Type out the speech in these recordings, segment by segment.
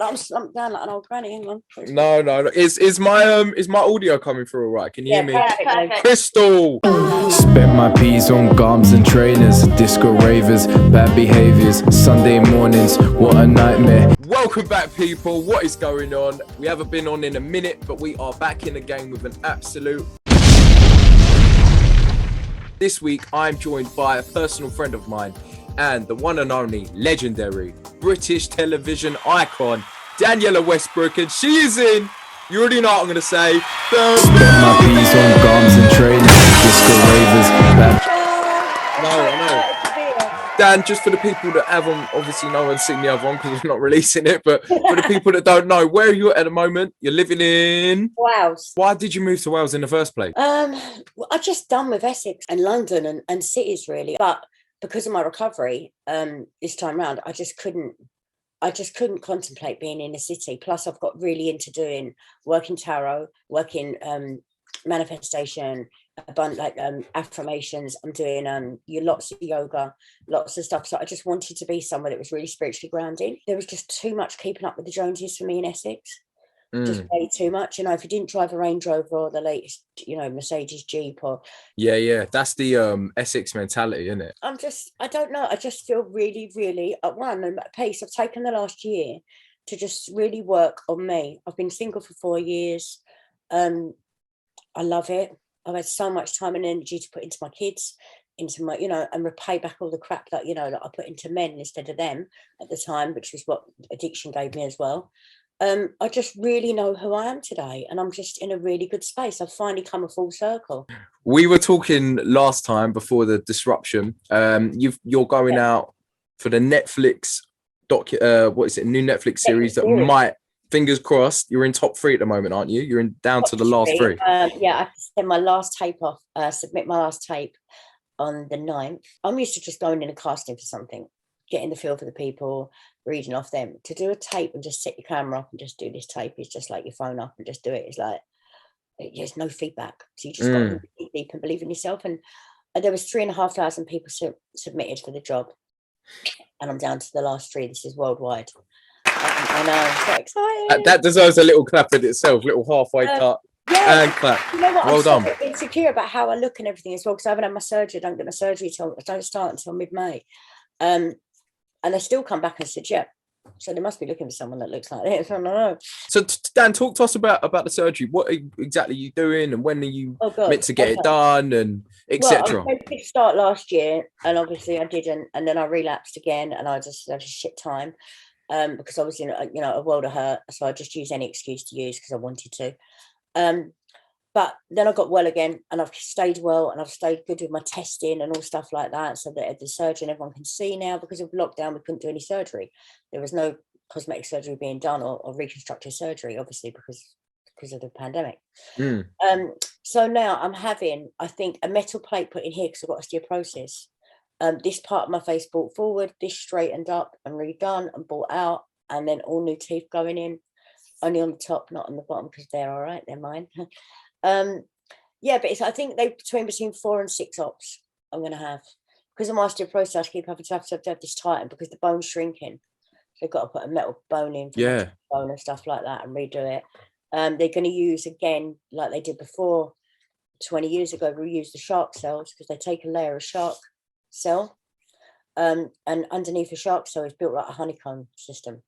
that I'm slumped down like an old granny. Hang on. No. Is my audio coming through all right? Can you hear me? Perfect. Crystal. Spent my peas on garms and trainers, disco ravers, bad behaviors, Sunday mornings, what a nightmare. Welcome back, people. What is going on? We haven't been on in a minute, but we are back in the game with an absolute. This week, I'm joined by a personal friend of mine and the one and only legendary British television icon, Danniella Westbrook, and she is in. You already know what I'm going to say. Spent my peas on garms and trainers, disco ravers, bad. I know. Dan, just for the people that haven't, obviously no one's seen the other one because we're not releasing it, but for the people that don't know, where are you at the moment? You're living in Wales. Why did you move to Wales in the first place? I just done with Essex and London and cities really, but because of my recovery, this time round, I just couldn't contemplate being in a city. Plus, I've got really into working tarot, working manifestation, a bunch like affirmations. I'm doing lots of yoga, lots of stuff. So I just wanted to be somewhere that was really spiritually grounded. There was just too much keeping up with the Joneses for me in Essex. Just way too much. You know, if you didn't drive a Range Rover or the latest, Mercedes Jeep or that's the Essex mentality, isn't it? I don't know. I just feel really, really at pace. I've taken the last year to just really work on me. I've been single for 4 years. I love it. I've had so much time and energy to put into my kids, into my, and repay back all the crap that, that I put into men instead of them at the time, which was what addiction gave me as well. I just really know who I am today, and I'm just in a really good space. I've finally come a full circle. We were talking last time before the disruption. You're going out for the Netflix new Netflix series that might, fingers crossed, you're in top 3 at the moment, aren't you? You're down to the last 3. I have to send my last tape off, submit my last tape on the 9th. I'm used to just going in and casting for something, getting the feel for the people, reading off them. To do a tape and just set your camera up and just do this tape is just like your phone up and just do it. It's like there's no feedback, so you just got to dig deep and believe in yourself. And there was 3,500 people submitted for the job, and I'm down to the last 3. This is worldwide. I know, I'm so excited. That deserves a little clap in itself, little halfway cut. Yeah, and clap. You know what? Well done. So insecure about how I look and everything as well, because I haven't had my surgery. I don't get my surgery I don't start until mid-May. And they still come back and said, yeah. So they must be looking for someone that looks like this. I don't know. So Dan, talk to us about the surgery. What exactly are you doing, and when are you meant to get it done, and etc. Well, I did start last year, and obviously I didn't, and then I relapsed again, and I just had a shit time because I was in a world of hurt. So I just used any excuse to use because I wanted to. But then I got well again, and I've stayed well, and I've stayed good with my testing and all stuff like that, so that the surgeon, everyone can see now. Because of lockdown, we couldn't do any surgery. There was no cosmetic surgery being done or reconstructive surgery, obviously, because of the pandemic. So now I'm having, I think, a metal plate put in here because I've got osteoporosis. This part of my face brought forward, this straightened up and redone and brought out, and then all new teeth going in, only on the top, not on the bottom, because they're all right, they're mine. But I think they between 4 and 6 ops I'm going to have, because of my osteoporosis. I keep having to have this tightened because the bone's shrinking. So they've got to put a metal bone in for the bone and stuff like that and redo it. They're going to use again, like they did before 20 years ago, we used the shark cells, because they take a layer of shark cell and underneath the shark cell is built like a honeycomb system.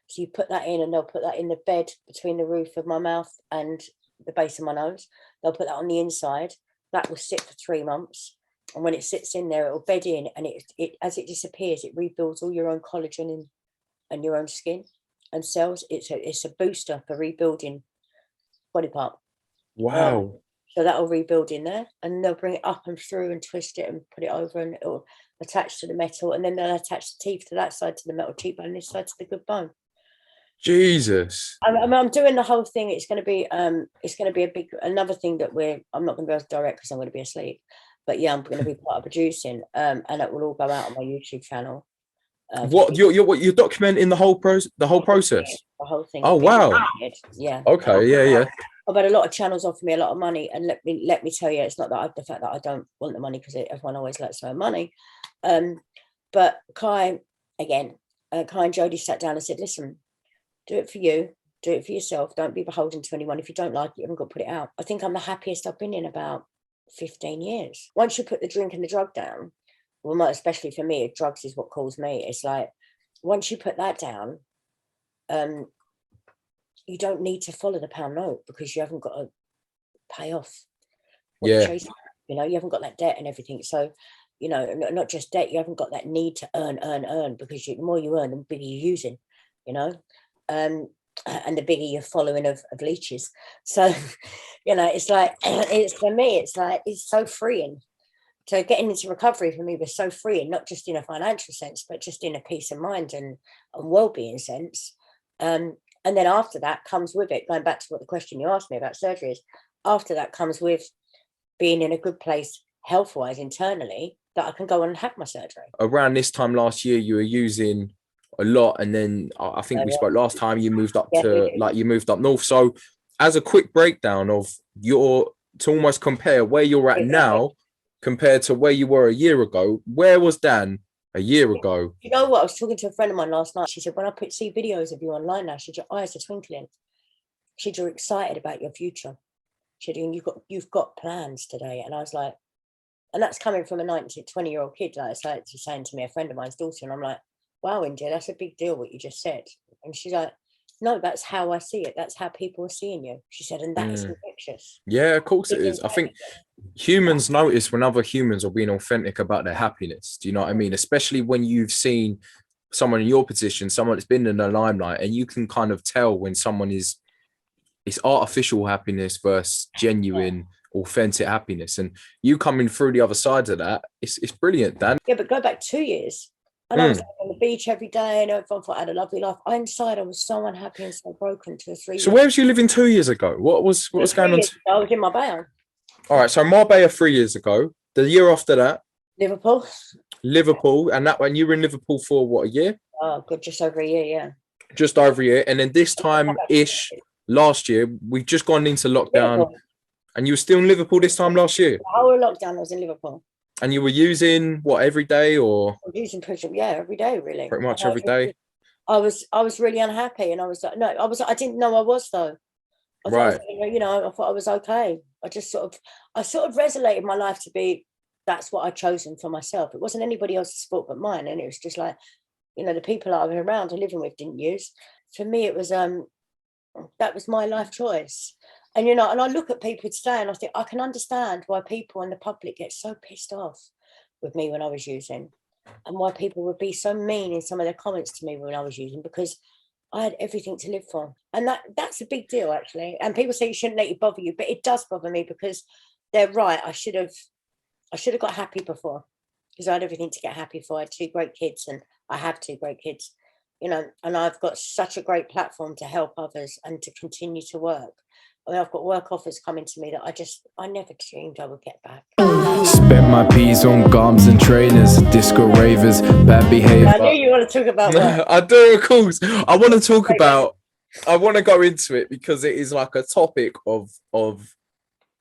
So you put that in, and they'll put that in the bed between the roof of my mouth and the base of my nose. They'll put that on the inside. That will sit for 3 months, and when it sits in there, it will bed in, and it as it disappears, it rebuilds all your own collagen and your own skin and cells. It's a booster for rebuilding body part. Wow. So that will rebuild in there, and they'll bring it up and through and twist it and put it over, and it will attach to the metal, and then they'll attach the teeth to that side to the metal cheekbone, and this side to the good bone. Jesus. I'm doing the whole thing. It's going to be another thing that I'm not going to be able to direct because I'm going to be asleep. But yeah, I'm going to be part of producing, and it will all go out on my YouTube channel. You're documenting the whole process? The whole thing. Oh wow. Yeah. Okay. Yeah. I've had a lot of channels offer me a lot of money, and let me tell you, it's not that the fact that I don't want the money, because everyone always likes to earn money. But Kai and Jodie sat down and said, listen, Do it for you. Do it for yourself. Don't be beholden to anyone. If you don't like it, you haven't got to put it out. I think I'm the happiest I've been in about 15 years. Once you put the drink and the drug down, well, especially for me, drugs is what calls me. It's like, once you put that down, you don't need to follow the pound note because you haven't got to pay off what you're chasing. You know, you haven't got that debt and everything. So, you know, not just debt, you haven't got that need to earn, because the more you earn, the bigger you're using, you know, and the bigger you're following of leeches. So, you know, it's like, it's for me, it's like, it's so freeing. So getting into recovery for me was so freeing, not just in a financial sense, but just in a peace of mind and well-being sense. And then after that comes with it, going back to what the question you asked me about surgery is, after that comes with being in a good place health-wise internally, that I can go on and have my surgery. Around this time last year, you were using a lot, and then I think we spoke last time, you moved up you moved up north. So as a quick breakdown of to almost compare where you're at now compared to where you were a year ago, where was Dan a year ago? You know what? I was talking to a friend of mine last night. She said, when I see videos of you online now, she said, your eyes are twinkling. She said, you're excited about your future. She said, you've got plans today. And I was like, and that's coming from a 20-year-old kid. Like, it's like she's saying to me, a friend of mine's daughter, and I'm like, wow, India, that's a big deal what you just said. And she's like, no, that's how I see it. That's how people are seeing you. She said, and that is infectious. Yeah, of course it is. I think humans notice when other humans are being authentic about their happiness. Do you know what I mean? Especially when you've seen someone in your position, someone that's been in the limelight, and you can kind of tell when someone it's artificial happiness versus genuine, authentic happiness. And you coming through the other side of that, it's brilliant, Dan. Yeah, but go back 2 years. And I was on the beach every day, and I thought I had a lovely life. Inside, I was so unhappy and so broken to 3 years. So where was you living 2 years ago? What was going on? I was in Marbella. All right, so Marbella 3 years ago. The year after that, Liverpool, and that when you were in Liverpool for what, a year? Oh, good, just over a year, yeah. Just over a year, and then this time ish last year, we've just gone into lockdown, Liverpool. And you were still in Liverpool this time last year. The whole lockdown, I was in Liverpool. And you were using what, every day, or? I was using every day, really. Pretty much every day. I was really unhappy, and I was like, I didn't know I was though. I thought, I thought I was okay. I sort of resonated my life to be, that's what I'd chosen for myself. It wasn't anybody else's fault but mine, and it was just like, the people I was around and living with didn't use. For me, it was that was my life choice. And, and I look at people today and I think I can understand why people in the public get so pissed off with me when I was using, and why people would be so mean in some of their comments to me when I was using, because I had everything to live for. And that's a big deal, actually. And people say you shouldn't let it bother you, but it does bother me because they're right. I should have got happy before, because I had everything to get happy for. I had 2 great kids, and I have 2 great kids, and I've got such a great platform to help others and to continue to work. I mean, I've got work offers coming to me that I never dreamed I would get back. Spent my P's on garms and trainers, disco ravers, bad behavior. I knew you want to talk about work. I do, of course. I want to go into it because it is like a topic of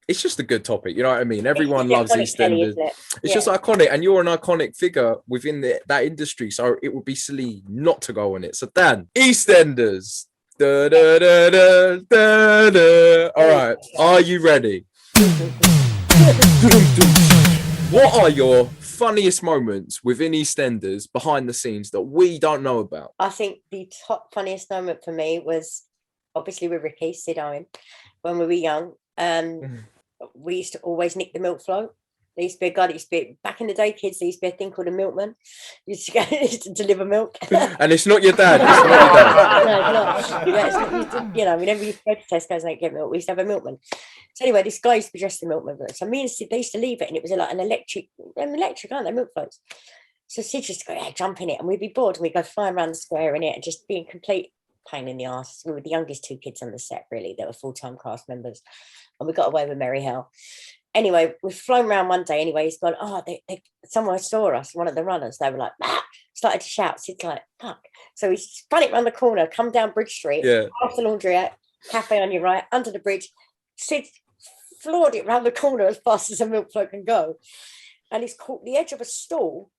it's just a good topic, you know what I mean? Everyone loves Eastenders. It's just iconic, and you're an iconic figure within that industry, so it would be silly not to go on it. So Dan, Eastenders. Da, da, da, da, da, da. All right, are you ready? What are your funniest moments within Eastenders behind the scenes that we don't know about? I think the top funniest moment for me was obviously with Ricky, Sid Owen, when we were young. We used to always nick the milk float. There used to be back in the day, kids, there used to be a thing called a milkman. You used to go to deliver milk. And it's not your dad. It's not your dad. No, it's not. Yeah, it's not, whenever you go to Tesco's and get milk, we used to have a milkman. So anyway, this guy used to be dressed in milkman. So me and Sid, they used to leave it, and it was like an electric, aren't they, milk floats? So Sid used to go, jump in it, and we'd be bored, and we'd go flying around the square in it and just be a complete pain in the arse. We were the youngest 2 kids on the set, really. They were full-time cast members, and we got away with merry hell. Anyway, we've flown around one day. Anyway, he's gone, someone saw us, one of the runners. They were like, started to shout. Sid's like, fuck. So he spun it around the corner, come down Bridge Street, off the laundry, cafe on your right, under the bridge. Sid floored it round the corner as fast as a milk float can go. And he's caught the edge of a stall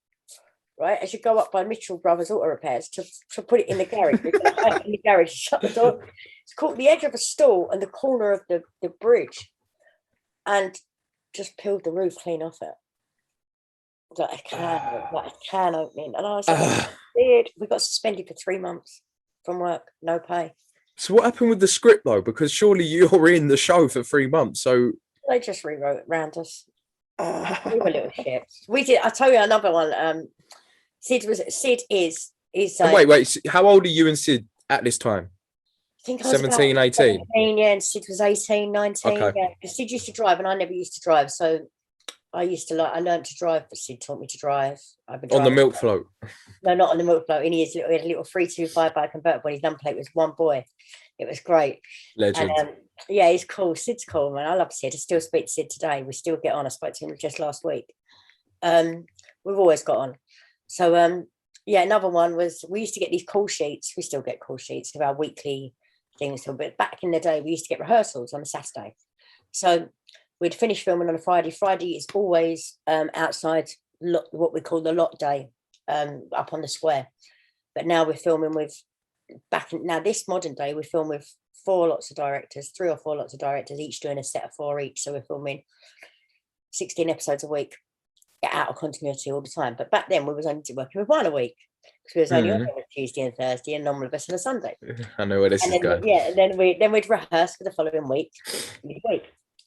right, as you go up by Mitchell Brothers Auto Repairs to put it in the garage. You're gonna hide in the garage, shut the door. It's caught the edge of a stall and the corner of the bridge, and just peeled the roof clean off it. Like a can opening. And I was like, weird. We got suspended for 3 months from work, no pay. So what happened with the script though? Because surely you're in the show for 3 months. So they just rewrote around us. We were little shits. We did. I'll tell you another one. Sid is wait, how old are you and Sid at this time? I think I was 17, 18. 17, yeah, and Sid was 18, 19. Okay. Yeah. Because Sid used to drive and I never used to drive. So I learned to drive, but Sid taught me to drive. On the milk float? No, not on the milk float. He had a little 325 by convertible. His number plate was one boy. It was great. Legend. And, yeah, he's cool. Sid's cool, man. I love Sid. I still speak to Sid today. We still get on. I spoke to him just last week. We've always got on. So, yeah, another one was we used to get these call sheets. We still get call sheets of our weekly things. But back in the day, we used to get rehearsals on a Saturday. So we'd finish filming on a Friday. Friday is always outside what we call the lot day, up on the square. But now we're filming with this modern day, we film with 3 or 4 lots of directors, each doing a set of 4 each. So we're filming 16 episodes a week, out of continuity all the time. But back then we was only working with 1 a week because we was only on a Tuesday and Thursday and none of us on a Sunday. I know where this is going. Yeah, and then we'd rehearse for the following week,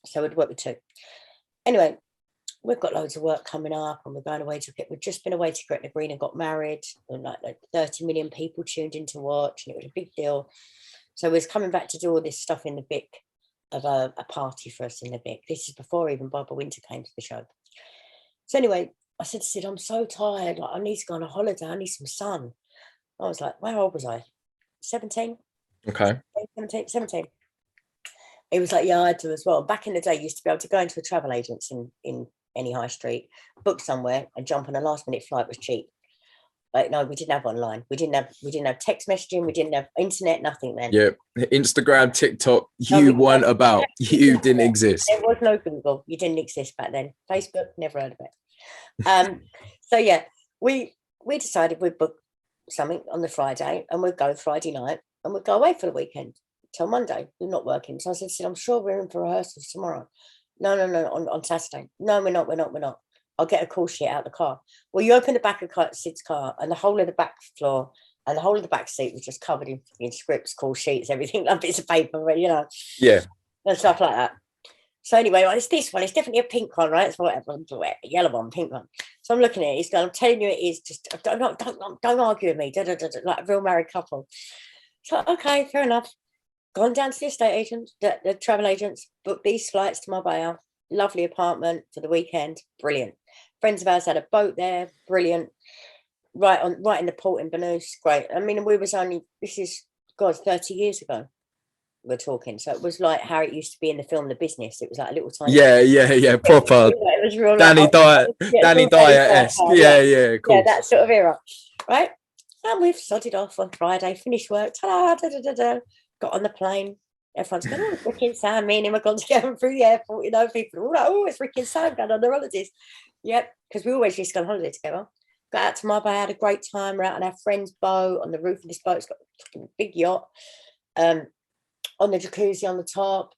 so we'd work with 2. Anyway, we've got loads of work coming up and we're going away to we've just been away to Gretna Green and got married, and like 30 million people tuned in to watch, and it was a big deal. So we was coming back to do all this stuff in the Vic, of a party for us in the Vic. This is before even Barbara Winter came to the show. So anyway, I said to Sid, I'm so tired, like I need to go on a holiday, I need some sun. I was like, how old was I? 17? Okay. 17. He was like, yeah, I do as well. Back in the day, you used to be able to go into a travel agents in any high street, book somewhere and jump on a last minute flight was cheap. Like, no, we didn't have online. We didn't have text messaging. We didn't have internet, nothing then. Yeah. Instagram, TikTok, weren't about. You didn't exist. There was no Google. You didn't exist back then. Facebook, never heard of it. So yeah, we decided we'd book something on the Friday and we'd go Friday night and we'd go away for the weekend till Monday. We're not working. So I said, I'm sure we're in for rehearsals tomorrow. No, on Saturday. No, we're not. I'll get a call sheet out of the car. Well, you open the back of Sid's car and the whole of the back floor and the whole of the back seat was just covered in scripts, call sheets, everything, like bits of paper, Yeah. And stuff like that. So anyway, it's this one. It's definitely a pink one, right? It's whatever, a yellow one, pink one. So I'm looking at it. He's going, I'm telling you, it is just, don't argue with me. Like a real married couple. So, okay, fair enough. Gone down to the estate agents, the travel agents, booked these flights to Marbella. Lovely apartment for the weekend. Brilliant. Friends of ours had a boat there. Brilliant. Right in the port in Bernous. Great. I mean, this is 30 years ago we're talking. So it was like how it used to be in the film The Business. It was like a little tiny... Yeah. Proper. It was real Danny Dyer-esque. Yeah, cool. Yeah, that sort of era. Right? And we've sodded off on Friday, finished work. Ta-da, got on the plane. Everyone's going, oh, it's Ricky and Sam. Me and him are going together through the airport. People are all like, oh, it's Ricky and Sam going on their holidays. Yep, because we always used to go on holiday together. Got out to Marbella, had a great time. We're out on our friend's boat, on the roof of this boat. It's got a big yacht. On the jacuzzi on the top.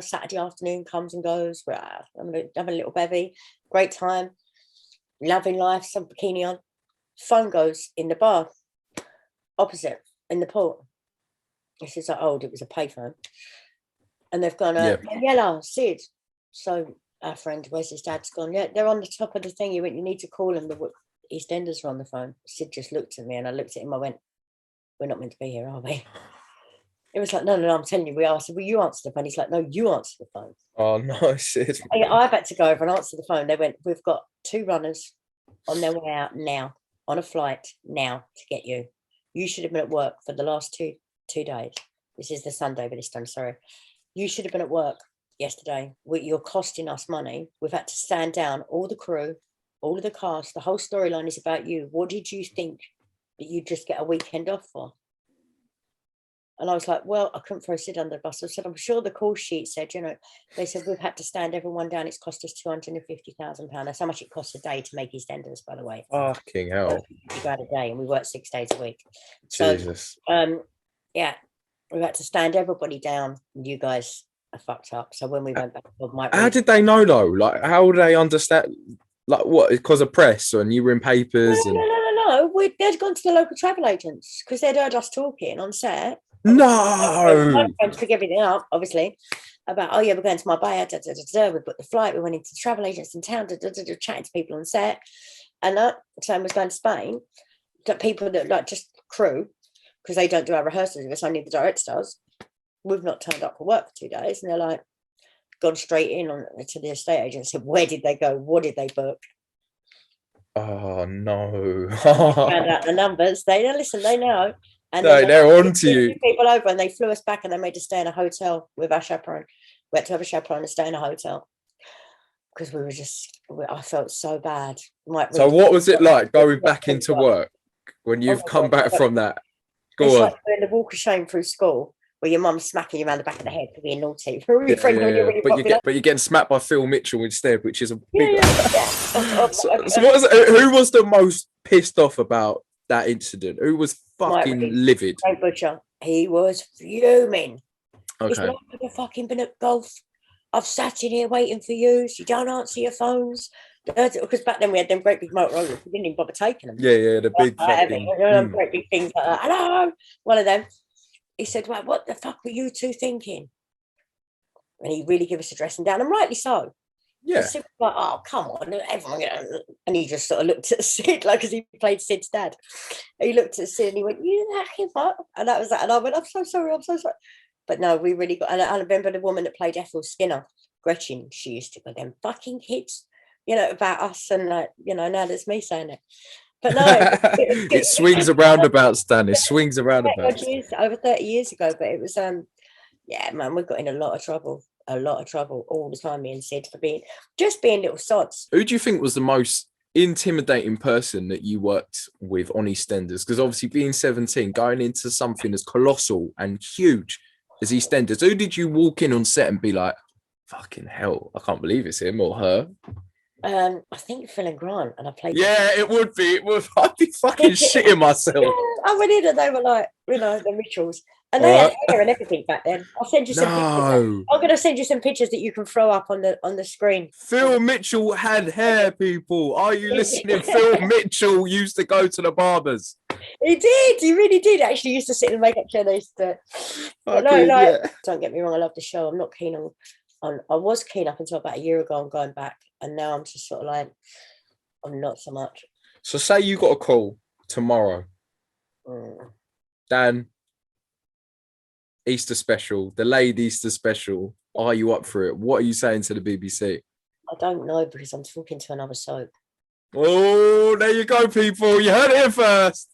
Saturday afternoon comes and goes. We're having a little bevy. Great time. Loving life. Some bikini on. Phone goes in the bar. Opposite, in the port. This is like old, it was a payphone. And they've gone, Danniella, Sid. So our friend Wes's dad's gone, yeah, they're on the top of the thing. You need to call them. The Eastenders are on the phone. Sid just looked at me and I looked at him. I went, we're not meant to be here, are we? It was like, no, I'm telling you, we are. I said, well, you answer the phone. He's like, no, you answer the phone. Oh, no, Sid. I've had to go over and answer the phone. They went, we've got 2 runners on their way out now, on a flight now to get you. You should have been at work for the last 2 days. This is the Sunday, but this time, sorry. You should have been at work yesterday. You're costing us money. We've had to stand down all the crew, all of the cast. The whole storyline is about you. What did you think that you'd just get a weekend off for? And I was like, well, I couldn't throw Sid under the bus. I said, I'm sure the call sheet said, they said we've had to stand everyone down. It's cost us £250,000. That's how much it costs a day to make Eastenders, by the way. Fucking hell. £50 a day, and we work 6 days a week. Jesus. So, yeah, we had to stand everybody down. And you guys are fucked up. So when we went back, how did they know though? Like, how would they understand? Like, what? Because of press, and you were in papers? No. They'd gone to the local travel agents because they'd heard us talking on set. No. My friends pick everything up, obviously, about, oh yeah, we're going to Marbella, we booked the flight, we went into the travel agents in town, chatting to people on set, and that same was going to Spain. That people that like just crew, because they don't do our rehearsals, it's only the director does. We've not turned up for work for 2 days, and they're like, gone straight in to the estate agent and said, where did they go? What did they book? Oh no. Found out the numbers. They know. And no, they're on to you. People over, and they flew us back, and they made us stay in a hotel with our chaperone. We had to have a chaperone and stay in a hotel because I felt so bad. So what was it like going back into work when you've come back from that? Go on. Like doing the walk of shame through school where your mum's smacking you around the back of the head for being naughty. Really but you're getting smacked by Phil Mitchell instead, which is a big... So who was the most pissed off about that incident? Who was fucking livid? Frank Butcher. He was fuming. Okay. He's like, I've fucking been at golf. I've sat in here waiting for you. You don't answer your phones. Because back then we had them great big motorolers. We didn't even bother taking them. Yeah, the big fucking... great big things like that. Hello, one of them. He said, well, what the fuck were you two thinking? And he really gave us a dressing down, and rightly so. Yeah. Sid was like, oh, come on, everyone. And he just sort of looked at Sid, like, because he played Sid's dad. He looked at Sid and he went, you fucking fuck. And that was that. And I went, I'm so sorry. But no, we really got, and I remember the woman that played Ethel Skinner, Gretchen, she used to go, them fucking kids, about us. And, now there's me saying it. But no, it swings around about, Stan. It swings around about. Over 30 years ago, but it was, yeah, man, we got in a lot of trouble all the time, me and Sid, for being little sods. Who do you think was the most intimidating person that you worked with on EastEnders? Because obviously being 17, going into something as colossal and huge as EastEnders, who did you walk in on set and be like, fucking hell, I can't believe it's him or her? I think Phil and Grant, and I played. Yeah, it would be. I'd be fucking shitting myself. I went in and they were like, the rituals, and they had hair and everything back then. I'll send you some pictures. I'm going to send you some pictures that you can throw up on the screen. Phil Mitchell had hair, people. Are you listening? Phil Mitchell used to go to the barbers. He did. He really did. Actually, used to sit in the makeup chair. They used to. Don't get me wrong. I love the show. I'm not keen on. I was keen up until about a year ago on going back, and now I'm just sort of like, I'm not so much. So say you got a call tomorrow. Dan, Easter special, delayed Easter special. Are you up for it? What are you saying to the BBC? I don't know, because I'm talking to another soap. Oh, there you go, people. You heard it here first.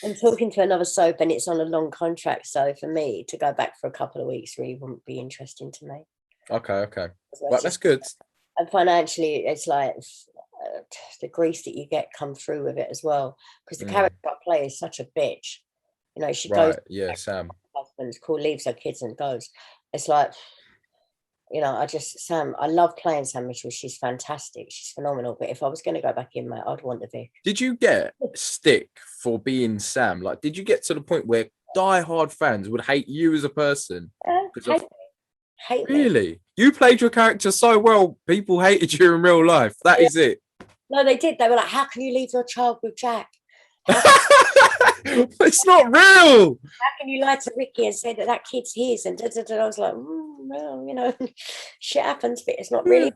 I'm talking to another soap, and it's on a long contract. So for me to go back for a couple of weeks really wouldn't be interesting to me. Okay. Right, that's good. And financially, it's like the grease that you get come through with it as well, because the character I play is such a bitch. She goes. Yeah, Sam. Husband's cool, leaves her kids and goes. It's like, I love playing Sam Mitchell. She's fantastic. She's phenomenal. But if I was going to go back in, mate, I'd want the Vic. Did you get stick for being Sam? Like, did you get to the point where die-hard fans would hate you as a person? Hate really? Me. You played your character so well, people hated you in real life. That is it. No, they did. They were like, how can you leave your child with Jack? It's not real. How can you lie to Ricky and say that kid's his? And I was like, well, shit happens, but it's not really.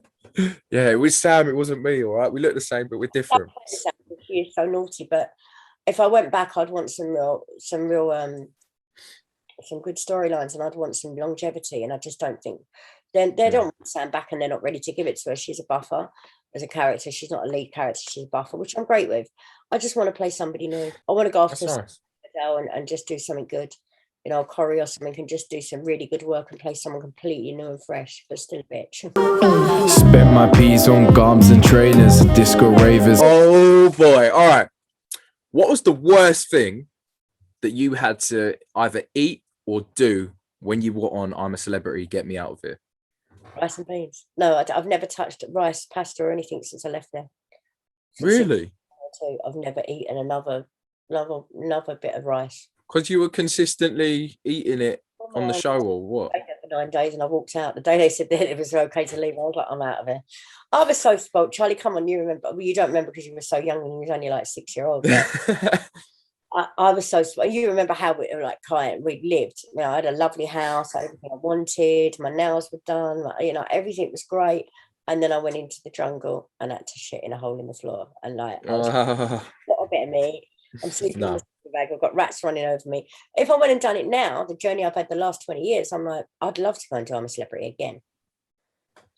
Yeah, it was Sam. It wasn't me. All right, we look the same, but we're different. He is so naughty. But if I went back, I'd want some good storylines, and I'd want some longevity. And I just don't think they don't want Sam back, and they're not ready to give it to her. She's a buffer as a character. She's not a lead character. She's a buffer, which I'm great with. I just want to play somebody new. I want to go off to and just do something good. Corey or something, and just do some really good work and play someone completely new and fresh, but still a bitch. Spent my peas on gums and trainers, disco ravers. Oh boy! All right. What was the worst thing that you had to either eat or do when you were on I'm a Celebrity, Get Me Out of Here? Rice and beans. No, I've never touched rice, pasta, or anything since I left there. Really? I've never eaten another bit of rice. Because you were consistently eating it on the show, or what? I ate it for 9 days and I walked out. The day they said that it was okay to leave, I was like, I'm out of here. I was so spoiled. Charlie, come on, you remember? Well, you don't remember because you were so young and you was only like 6-year-old. I was so spoiled. You remember how we were like quiet. We lived. You know, I had a lovely house, I had everything I wanted. My nails were done. You know, everything was great. And then I went into the jungle and had to shit in a hole in the floor. And like, I was like, not a bit of me. I'm sleeping in the bag. I've got rats running over me. If I went and done it now, the journey I've had the last 20 years, I'm like, I'd love to go and do I'm a Celebrity again.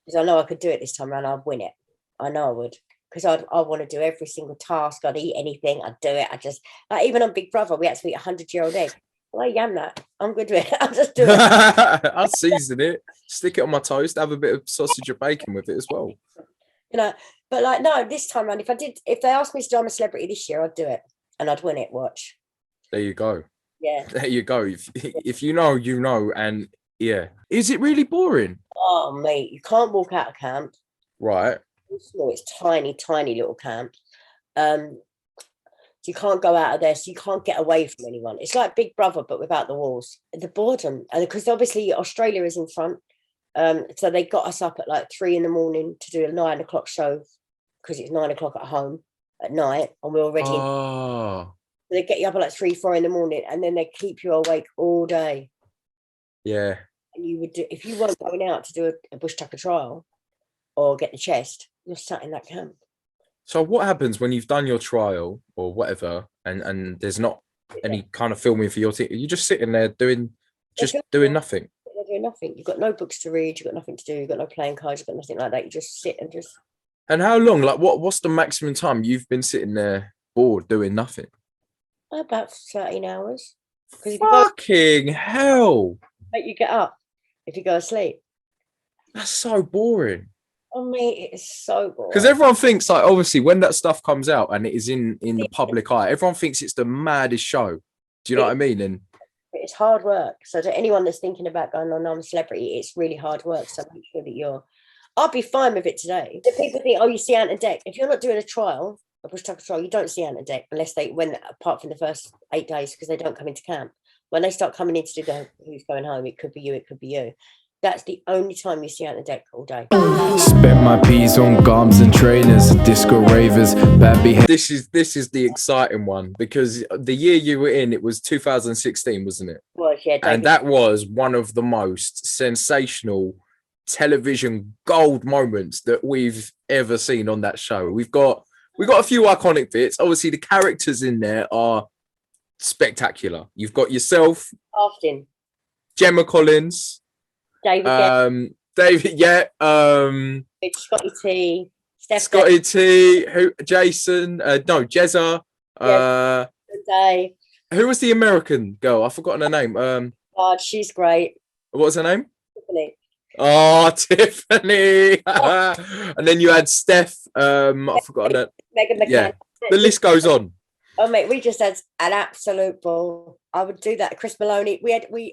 Because I know I could do it this time around. I'd win it. I know I would. Because I want to do every single task. I'd eat anything. I'd do it. I just, like, even on Big Brother, we had to eat 100-year-old egg. Well, I yam that. I'm good with it. I'll just do it. I'll season it, stick it on my toast, have a bit of sausage or bacon with it as well. You know, but like, no, this time around, if they asked me to do I'm a Celebrity this year, I'd do it. And I'd win it. Watch. There you go. Yeah. There you go. If you know, you know. And yeah. Is it really boring? Oh, mate, you can't walk out of camp. Right. It's tiny, tiny little camp. So you can't go out of there, so you can't get away from anyone. It's like Big Brother, but without the walls. The boredom. And because obviously Australia is in front. So they got us up at like 3 a.m. to do a 9 o'clock show because it's 9 o'clock at home at night, and we're already they get you up at like 3-4 a.m, and then they keep you awake all day. Yeah. And you would do, if you weren't going out to do a bush tucker trial or get the chest, you're sat in that camp. So what happens when you've done your trial or whatever, and there's not any kind of filming for your team? You're just sitting there doing nothing. They're doing nothing. You've got no books to read. You've got nothing to do. You've got no playing cards. You've got nothing like that. You just sit and just. And how long? Like, what's the maximum time you've been sitting there bored doing nothing? About 13 hours. Fucking hell! You get up if you go to sleep. That's so boring. Oh, mate, it is so boring. Because everyone thinks, like, obviously, when that stuff comes out and it is in the public eye, everyone thinks it's the maddest show. Do you know what I mean? And it's hard work. So to anyone that's thinking about going on I'm a Celebrity, it's really hard work. So make sure that I'll be fine with it today. The people think, oh, you see Ant and Dec. If you're not doing a trial, a bush tucker trial, you don't see Ant and Dec unless apart from the first 8 days, because they don't come into camp. When they start coming in to do who's going home, it could be you, it could be you. That's the only time you see Ant and Dec all day. Spent my peas on garms and trainers, disco ravers, bad behavior. This is the exciting one, because the year you were in, it was 2016, wasn't it? Was, yeah. And that was one of the most sensational television gold moments that we've ever seen on that show. We've got a few iconic bits. Obviously, the characters in there are spectacular. You've got yourself, Austin, Gemma Collins, David, yeah, Scotty T, Steph, Scotty T, Jason, no, Jezza, Day. Who was the American girl? I've forgotten her name. God, she's great. What was her name? Tiffany. Oh, Tiffany. And then you had Steph. I forgot that. Megan McCann. Yeah, the list goes on. Oh, mate, we just had an absolute ball. I would do that. Chris Maloney.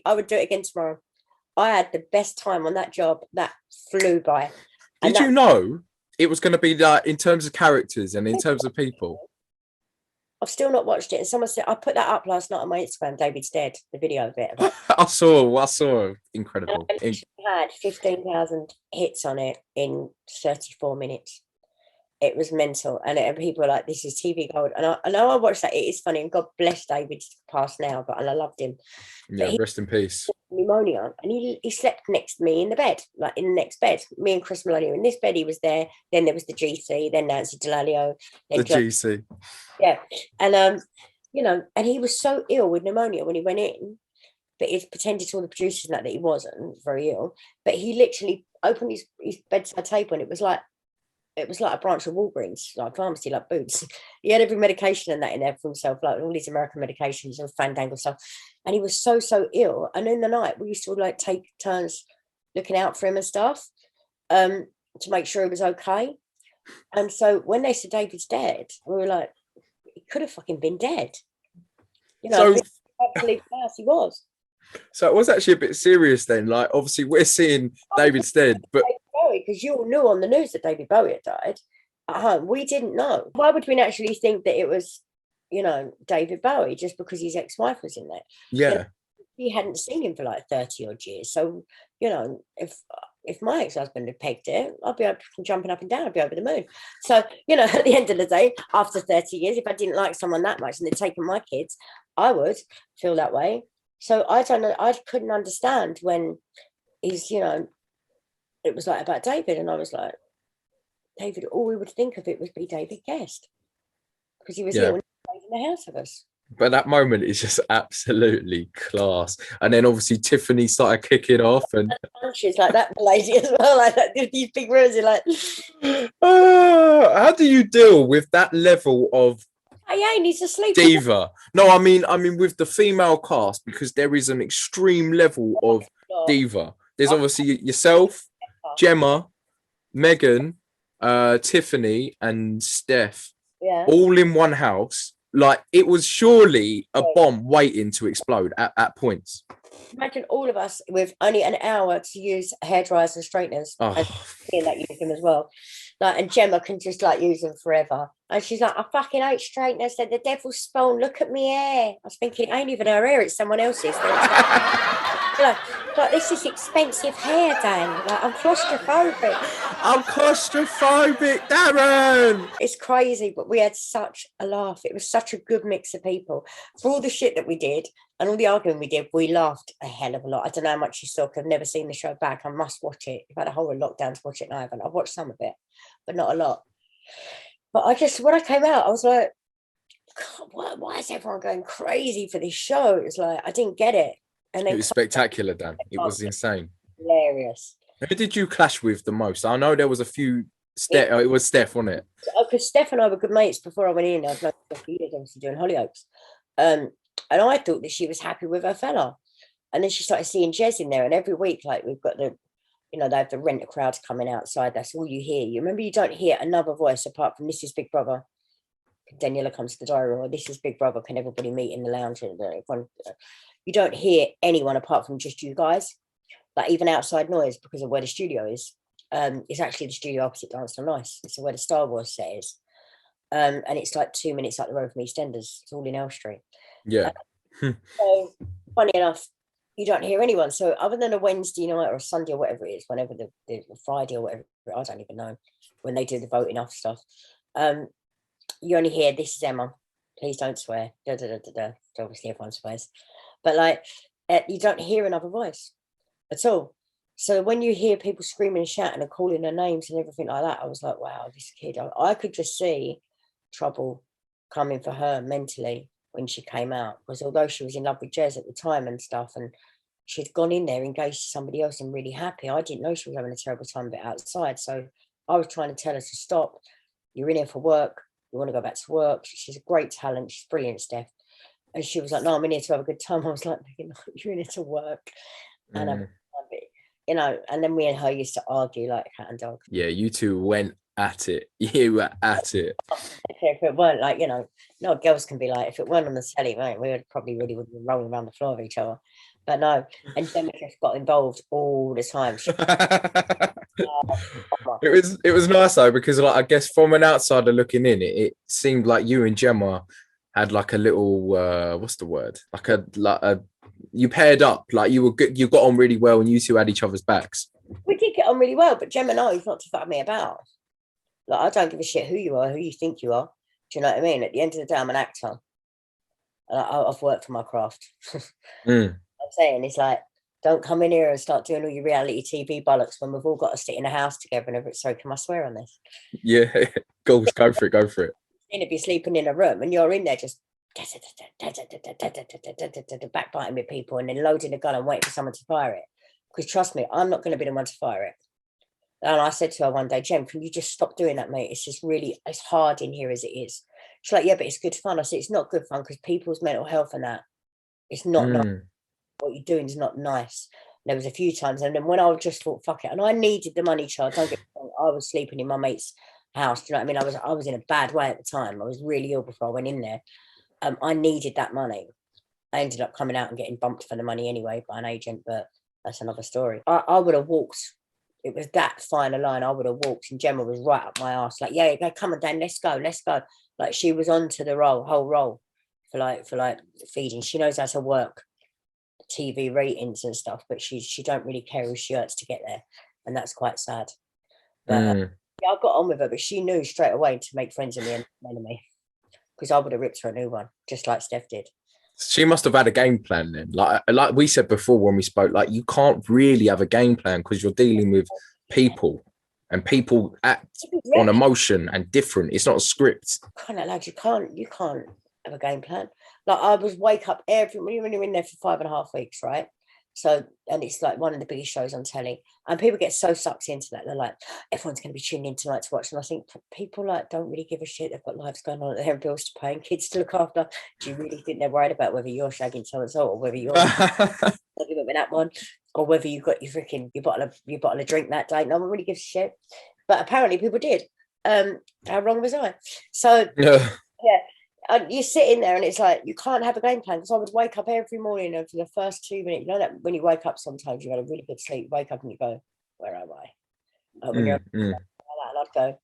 I would do it again tomorrow. I had the best time on that job. That flew by. Did you know it was going to be like in terms of characters and in terms of people? I've still not watched it. And someone said, I put that up last night on my Instagram. David's dead. The video of it. I saw. Incredible. It had 15,000 hits on it in 34 minutes. It was mental. And people were like, this is TV gold. And I know I watched that. It is funny. And God bless David's passed now, but I loved him. Yeah, rest in peace. Pneumonia. And he slept next to me in the bed, like in the next bed. Me and Chris Maloney were in this bed. He was there. Then there was the GC. Then Nancy Delalio. The GC. Yeah. And, and he was so ill with pneumonia when he went in. But he pretended to all the producers that he wasn't very ill. But he literally opened his bedside table, and it was like a branch of Walgreens, like pharmacy, like Boots. He had every medication and that in there for himself, like all these American medications and fandangle stuff. And he was so ill. And in the night, we used to like take turns looking out for him and stuff to make sure he was okay. And so when they said David's dead, we were like, he could have fucking been dead. You know, so, I believe he was. So it was actually a bit serious then. Like, obviously, we're seeing David Stead, but because you all knew on the news that David Bowie had died at home. We didn't know. Why would we naturally think that it was, David Bowie just because his ex-wife was in there? yeah. He hadn't seen him for like 30 odd years. So, if my ex-husband had pegged it, I'd be jumping up and down, I'd be over the moon. So, at the end of the day, after 30 years, if I didn't like someone that much and they'd taken my kids, I would feel that way. So I don't know, I couldn't understand when he's, it was like about David, and I was like, David, all we would think of it would be David Guest, because he was here when he was in the house with us. But that moment is just absolutely class. And then obviously Tiffany started kicking off, and punches like that lady as well, like that. These big rooms are like. How do you deal with that level of he's asleep. diva? No, I mean with the female cast, because there is an extreme level of diva. There's obviously yourself, Gemma, Megan, Tiffany, and Steph, all in one house. Like, it was surely a bomb waiting to explode at points. Imagine all of us with only an hour to use hairdryers and straighteners, and that use them as well. Like, and Gemma can just like use them forever. And she's like, I fucking hate straighteners. They're the devil's spawn. Look at me hair. I was thinking, it ain't even her hair, it's someone else's. Like, this is expensive hair, Dan. Like, I'm claustrophobic. Darren. It's crazy, but we had such a laugh. It was such a good mix of people. For all the shit that we did and all the arguing we did, we laughed a hell of a lot. I don't know how much you saw, because I've never seen the show back. I must watch it. I've had a whole lockdown to watch it, and I haven't. I've watched some of it, but not a lot. But when I came out, I was like, God, why is everyone going crazy for this show? It's like, I didn't get it. And it was spectacular, Dan. It was insane. Hilarious. Who did you clash with the most? I know there was a few. It was Steph, wasn't it? Because Steph and I were good mates before I went in. I've known her for years, obviously, doing Hollyoaks. And I thought that she was happy with her fella. And then she started seeing Jez in there. And every week, like, we've got they have the renter crowds coming outside. That's all you hear. You remember, you don't hear another voice apart from "This is Big Brother." Danniella comes to the diary room, or "This is Big Brother. Can everybody meet in the lounge?" You don't hear anyone apart from just you guys. Like, even outside noise, because of where the studio is. It's actually the studio opposite Dance on Ice. It's where the Star Wars set is. And it's like 2 minutes up the road from Eastenders. It's all in L Street. Yeah. So, funny enough, you don't hear anyone. So, other than a Wednesday night or a Sunday or whatever it is, whenever the Friday or whatever, I don't even know, when they do the voting off stuff, you only hear, "This is Emma. Please don't swear." Da, da, da, da, da. Obviously, everyone swears. But, like, you don't hear another voice at all. So when you hear people screaming and shouting and calling their names and everything like that, I was like, wow, this kid, I could just see trouble coming for her mentally when she came out. Because although she was in love with Jez at the time and stuff, and she'd gone in there engaged to somebody else and really happy, I didn't know she was having a terrible time of it outside. So I was trying to tell her to stop. You're in here for work. You want to go back to work. She's a great talent. She's brilliant, Steph. And she was like, no, I'm in here to have a good time. I was like, you're in here to work. And and then me and her used to argue like cat and dog. Yeah, you two went at it. You were at it. If it weren't like, no, girls can be like, if it weren't on the telly, right, we would probably really would be rolling around the floor of each other. But no, and Gemma just got involved all the time. It was nice though, because like, I guess from an outsider looking in, it seemed like you and Gemma had like a little what's the word? Like a you paired up, like you were good, you got on really well, and you two had each other's backs. We did get on really well, but Gemma knows not to fuck me about. Like, I don't give a shit who you are, who you think you are. Do you know what I mean? At the end of the day, I'm an actor. And I've worked for my craft. I'm saying, it's like, don't come in here and start doing all your reality TV bollocks when we've all got to sit in a house together and everything. Sorry, can I swear on this? Yeah, go for it. And if you're sleeping in a room and you're in there just backbiting with people and then loading a gun and waiting for someone to fire it. Because trust me, I'm not going to be the one to fire it. And I said to her one day, Jem, can you just stop doing that, mate? It's just really, it's hard in here as it is. She's like, yeah, but it's good fun. I said, it's not good fun because people's mental health and that, it's not nice. What you're doing is not nice. And there was a few times, and then when I just thought, fuck it, and I needed the money, child. Don't get me wrong, I was sleeping in my mate's house. Do you know what I mean? I was in a bad way at the time. I was really ill before I went in there. I needed that money. I ended up coming out and getting bumped for the money anyway by an agent, but that's another story. I would have walked. It was that fine a line. I would have walked, and Gemma was right up my ass, like, yeah, come on, Dan, let's go. Like, she was onto the whole role for like feeding. She knows how to work TV ratings and stuff, but she don't really care who she hurts to get there, and that's quite sad. But yeah, I got on with her, but she knew straight away to make friends with me and enemy, because I would have ripped her a new one, just like Steph did. She must have had a game plan then. Like we said before when we spoke, like, you can't really have a game plan because you're dealing with people, and people act on emotion and different. It's not a script. You can't have a game plan. Like, I was wake up when you're in there for 5.5 weeks, right? So, and it's like one of the biggest shows on telly, and people get so sucked into that. They're like, everyone's going to be tuning in tonight to watch. And I think people like don't really give a shit. They've got lives going on, they have bills to pay and kids to look after. Do you really think they're worried about whether you're shagging someone's or whether you're with that one, or whether you got your bottle of drink that day? No one really gives a shit. But apparently people did. How wrong was I? So yeah. You're sitting there and it's like, you can't have a game plan, because I would wake up every morning, and for the first 2 minutes, you know that when you wake up, sometimes you've had a really good sleep, wake up and you go, where am I? When you're and I'd go,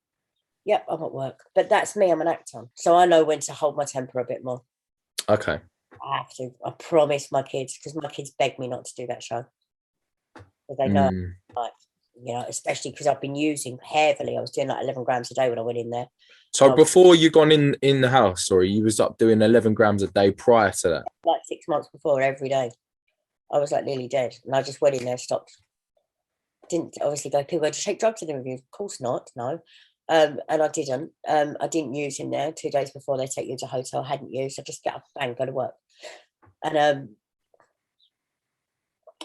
yep, I'm at work. But that's me, I'm an actor. So I know when to hold my temper a bit more. Okay. I have to. I promise my kids, because my kids beg me not to do that show. Because they know, like, you know, especially because I've been using heavily. I was doing like 11 grams a day when I went in there. So before you gone in the house, or you was up doing 11 grams a day prior to that? Like 6 months before, every day. I was like nearly dead, and I just went in there, stopped. Didn't obviously go, people go to take drugs in the review. Of course not, no. And I didn't. I didn't use in there. 2 days before they take you to a hotel, I hadn't used. I just get up, bang, go to work. And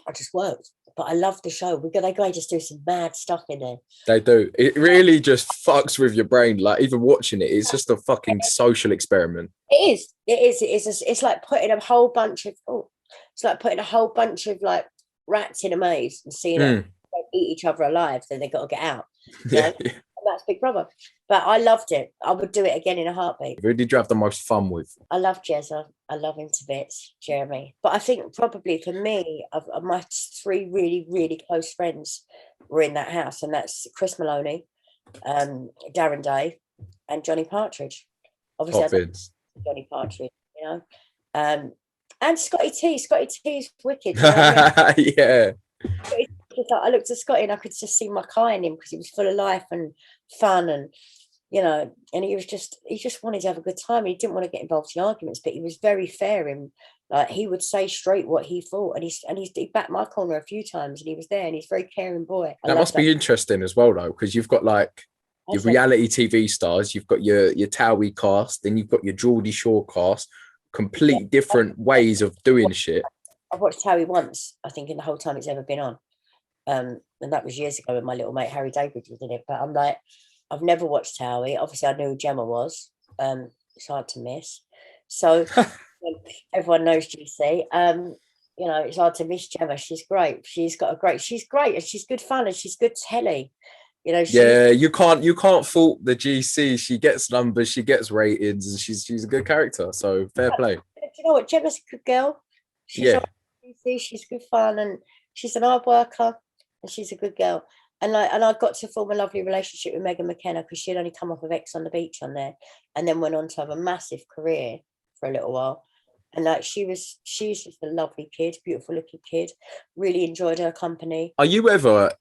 I just worked. But I love the show. They go just do some mad stuff in there. They do. It really just fucks with your brain. Like, even watching it, it's just a fucking social experiment. It is. It's like putting a whole bunch of like rats in a maze and seeing them eat each other alive. Then they got to get out. Yeah. And that's Big Brother. But I loved it. I would do it again in a heartbeat. Who did you have the most fun with? I love Jezza. I love him to bits, Jeremy. But I think probably for me, of my 3 really, really close friends were in that house, and that's Chris Maloney, Darren Day, and Johnny Partridge. Obviously, I love Johnny Partridge, you know, and Scotty T. Scotty T's wicked. You know what I mean? Yeah. I looked at Scotty and I could just see my Kai in him, because he was full of life and fun, and you know, and he just wanted to have a good time. He didn't want to get involved in arguments, but he was very fair, and like, he would say straight what he thought, and he backed my corner a few times, and he was there, and he's a very caring boy. That must be interesting as well, though, because you've got like your reality TV stars, you've got your Towie cast, then you've got your Geordie Shore cast, complete different ways of doing shit. I've watched Towie once, I think, in the whole time it's ever been on. And that was years ago when my little mate Harry David was in it. But I'm like, I've never watched Towie. Obviously, I knew who Gemma was. It's hard to miss. So everyone knows GC. You know, it's hard to miss Gemma. She's great. She's great, and she's good fun, and she's good telly. You know. You can't fault the GC. She gets numbers, she gets ratings, and she's a good character. So fair play. Do you know what? Gemma's a good girl. She's good fun, and she's an hard worker. And she's a good girl, and I got to form a lovely relationship with Megan McKenna, because she'd only come off of X on the Beach on there, and then went on to have a massive career for a little while. And like, she's just a lovely kid, beautiful looking kid. Really enjoyed her company. Are you ever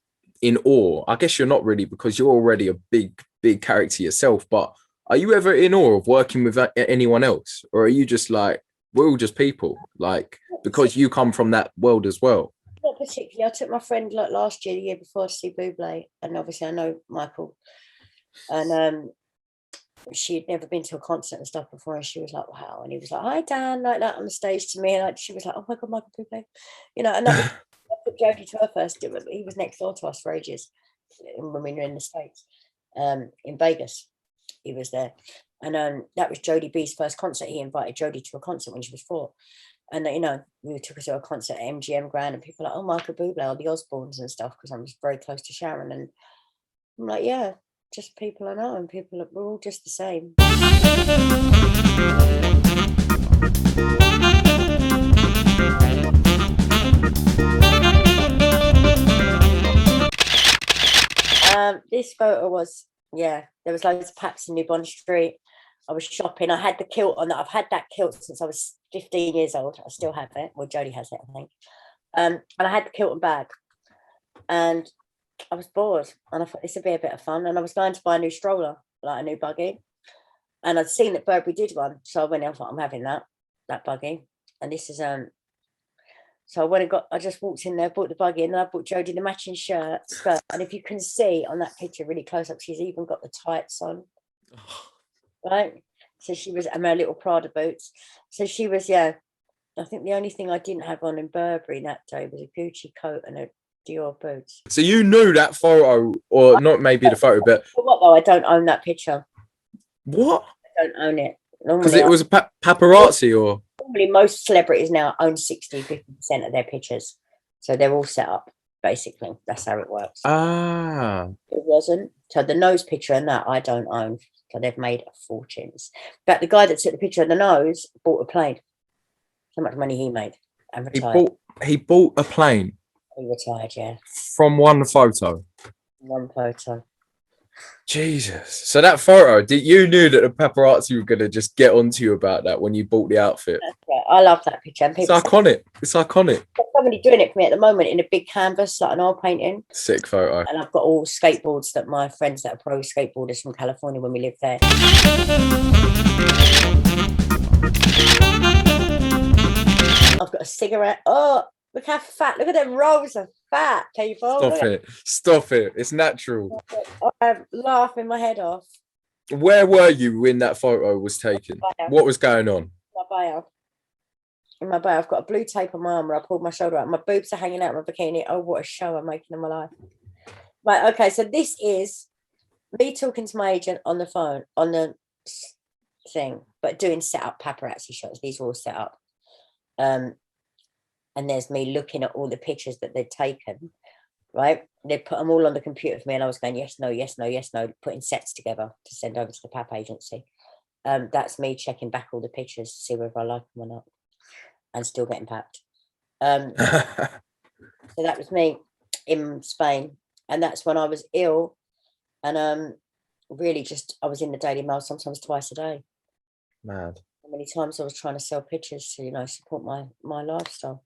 in awe? I guess you're not really, because you're already a big character yourself. But are you ever in awe of working with anyone else, or are you just like, we're all just people, like, because you come from that world as well? Not particularly. I took my friend like last year, the year before, to see Bublé, and obviously I know Michael, and she'd never been to a concert and stuff before, and she was like, wow, and he was like, hi Dan, like that on the stage to me, and like, she was like, oh my god, Michael Bublé, you know. And that was, I took Jodie to her first. He was next door to us for ages when we were in the States, in Vegas. He was there, and that was Jodie B's first concert. He invited Jodie to a concert when she was 4. And, you know, we took her to a concert at MGM Grand, and people were like, oh, Michael Bublé, or the Osbournes and stuff, because I'm just very close to Sharon. And I'm like, yeah, just people I know, and we're all just the same. This photo was, there was loads of paps in New Bond Street. I was shopping. I had the kilt on. I've had that kilt since I was 15 years old. I still have it. Well, Jodie has it, I think. And I had the kilt and bag. And I was bored. And I thought this would be a bit of fun. And I was going to buy a new stroller, like a new buggy. And I'd seen that Burberry did one. So I went in, I thought, I'm having that buggy. And this is, so I went and I just walked in there, bought the buggy, and then I bought Jodie the matching skirt. And if you can see on that picture really close up, she's even got the tights on. Right? So she was, and her little Prada boots. So she was, I think the only thing I didn't have on in Burberry that day was a Gucci coat and a Dior boots. So you knew that photo, or not maybe the photo, but... What though? I don't own that picture. What? I don't own it. Because it was a paparazzi, or... Normally most celebrities now own 60-50% of their pictures. So they're all set up, basically. That's how it works. Ah. It wasn't. So the nose picture and that I don't own. So they've made fortunes. But the guy that took the picture of the nose bought a plane. How much money he made and retired. He bought a plane. He retired, yeah. From one photo. One photo. Jesus. So that photo, you knew that the paparazzi were going to just get onto you about that when you bought the outfit. That's right. I love that picture. And It's iconic. It's iconic. There's somebody doing it for me at the moment in a big canvas, like an oil painting. Sick photo. And I've got all skateboards that my friends that are pro skateboarders from California when we lived there. I've got a cigarette. Oh, look how fat. Look at them rolls of fat, people. Stop it. It's natural. I'm laughing my head off. Where were you when that photo was taken? What was going on? In my bio, I've got a blue tape on my arm where I pulled my shoulder out. My boobs are hanging out of my bikini. Oh, what a show I'm making in my life. Right, okay, so this is me talking to my agent on the phone, on the thing, but doing set-up paparazzi shots. These are all set up. And there's me looking at all the pictures that they'd taken, right? They put them all on the computer for me, and I was going, yes, no, yes, no, yes, no, putting sets together to send over to the pap agency. That's me checking back all the pictures to see whether I like them or not, and still getting papped. So that was me in Spain, and that's when I was ill, and really just I was in the Daily Mail sometimes twice a day. Mad. How many times I was trying to sell pictures to, support my lifestyle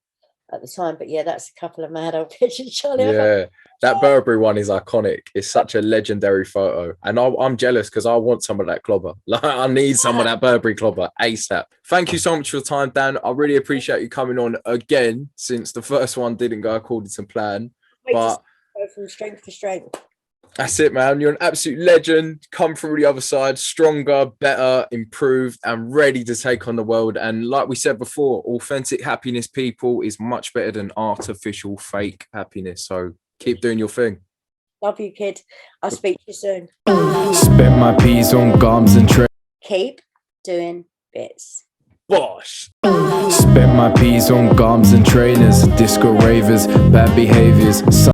at the time. But yeah, that's a couple of mad old pictures, Charlie. Yeah, that Burberry one is iconic. It's such a legendary photo, and I'm jealous because I want some of that clobber. Like, I need some of that Burberry clobber ASAP. Thank you so much for your time, Dan. I really appreciate you coming on again, since the first one didn't go according to plan. But go from strength to strength. That's it, man. You're an absolute legend. Come through the other side, stronger, better, improved, and ready to take on the world. And like we said before, authentic happiness, people, is much better than artificial fake happiness. So keep doing your thing. Love you, kid. I'll speak to you soon. Spend my peas on gums and Keep doing bits. Bosh. Spent my peas on gums and trainers, disco ravers, bad behaviors.